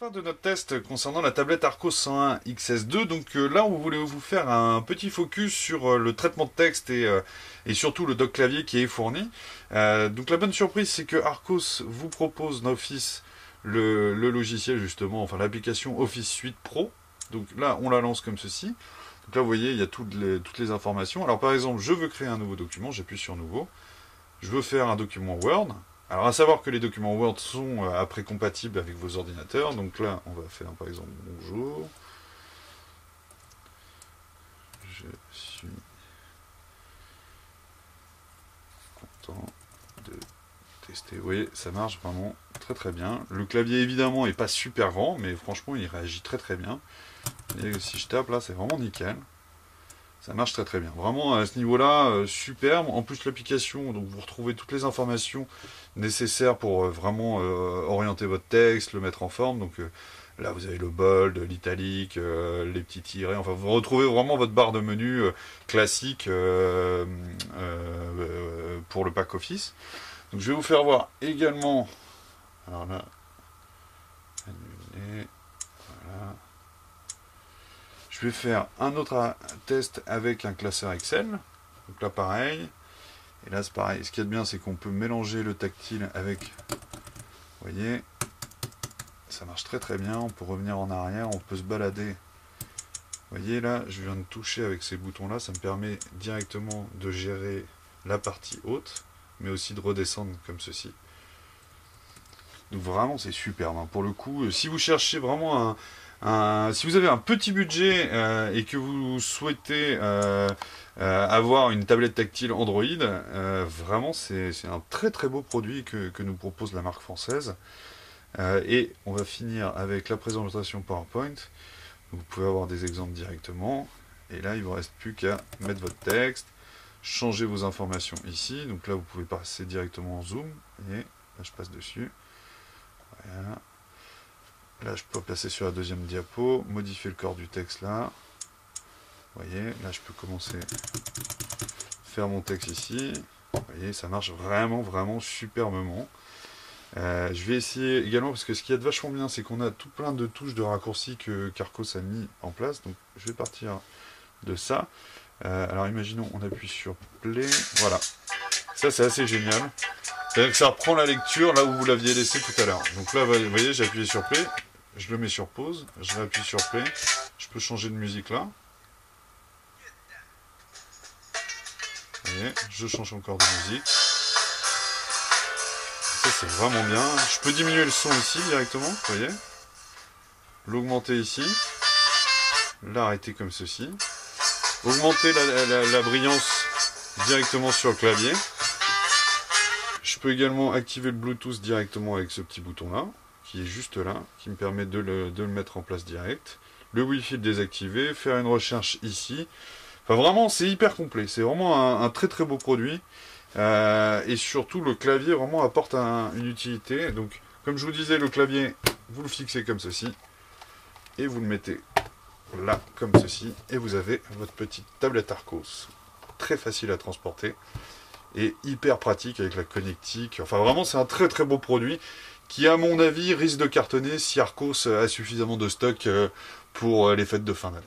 Fin de notre test concernant la tablette Archos 101 XS2. Donc là, on voulait vous faire un petit focus sur le traitement de texte et surtout le dock clavier qui est fourni. Donc la bonne surprise, c'est que Archos vous propose d'office le logiciel justement, enfin l'application Office Suite Pro. Donc là, on la lance comme ceci. Donc là, vous voyez, il y a toutes les informations. Alors par exemple, je veux créer un nouveau document, j'appuie sur Nouveau. Je veux faire un document Word. Alors à savoir que les documents Word sont après compatibles avec vos ordinateurs. Donc là, on va faire par exemple bonjour. Je suis content de tester. Vous voyez, ça marche vraiment très très bien. Le clavier évidemment est pas super grand, mais franchement il réagit très très bien. Et si je tape là, c'est vraiment nickel. Ça marche très très bien. Vraiment à ce niveau-là, superbe. En plus l'application, donc vous retrouvez toutes les informations nécessaires pour vraiment orienter votre texte, le mettre en forme. Donc là vous avez le bold, l'italique, les petits tirets. Enfin vous retrouvez vraiment votre barre de menu classique pour le pack Office. Donc je vais vous faire voir également. Alors là, annuler. Voilà. Je vais faire un autre test avec un classeur Excel. Donc là pareil. Et là c'est pareil. Ce qui est bien, c'est qu'on peut mélanger le tactile avec... Vous voyez, ça marche très très bien. On peut revenir en arrière, on peut se balader. Vous voyez là, je viens de toucher avec ces boutons là. Ça me permet directement de gérer la partie haute, mais aussi de redescendre comme ceci. Donc vraiment c'est superbe. Hein. Pour le coup, si vous cherchez vraiment si vous avez un petit budget et que vous souhaitez avoir une tablette tactile Android, vraiment c'est un très très beau produit que nous propose la marque française. Et on va finir avec la présentation PowerPoint. Vous pouvez avoir des exemples directement. Et là il ne vous reste plus qu'à mettre votre texte, changer vos informations ici. Donc là vous pouvez passer directement en zoom. Et là je passe dessus. Voilà. Là, je peux passer sur la deuxième diapo, modifier le corps du texte là. Vous voyez, là, je peux commencer à faire mon texte ici. Vous voyez, ça marche vraiment, vraiment superbement. Je vais essayer également, parce que ce qui est vachement bien, c'est qu'on a tout plein de touches de raccourcis qu'Archos a mis en place. Donc, je vais partir de ça. Alors, imaginons, on appuie sur Play. Voilà. Ça, c'est assez génial. C'est-à-dire que ça reprend la lecture là où vous l'aviez laissé tout à l'heure. Donc là, vous voyez, j'ai appuyé sur Play. Je le mets sur pause, je réappuie sur play, je peux changer de musique là. Vous voyez, je change encore de musique. Ça c'est vraiment bien. Je peux diminuer le son ici directement, vous voyez. L'augmenter ici. L'arrêter comme ceci. Augmenter la brillance directement sur le clavier. Je peux également activer le Bluetooth directement avec ce petit bouton là, qui est juste là, qui me permet de le mettre en place direct. Le Wi-Fi le désactiver, faire une recherche ici. Enfin vraiment, c'est hyper complet. C'est vraiment un très très beau produit. Et surtout, le clavier vraiment apporte une utilité. Donc, comme je vous disais, le clavier, vous le fixez comme ceci. Et vous le mettez là, comme ceci. Et vous avez votre petite tablette Archos. Très facile à transporter. Et hyper pratique avec la connectique. Enfin vraiment, c'est un très très beau produit qui, à mon avis, risque de cartonner si Archos a suffisamment de stock pour les fêtes de fin d'année.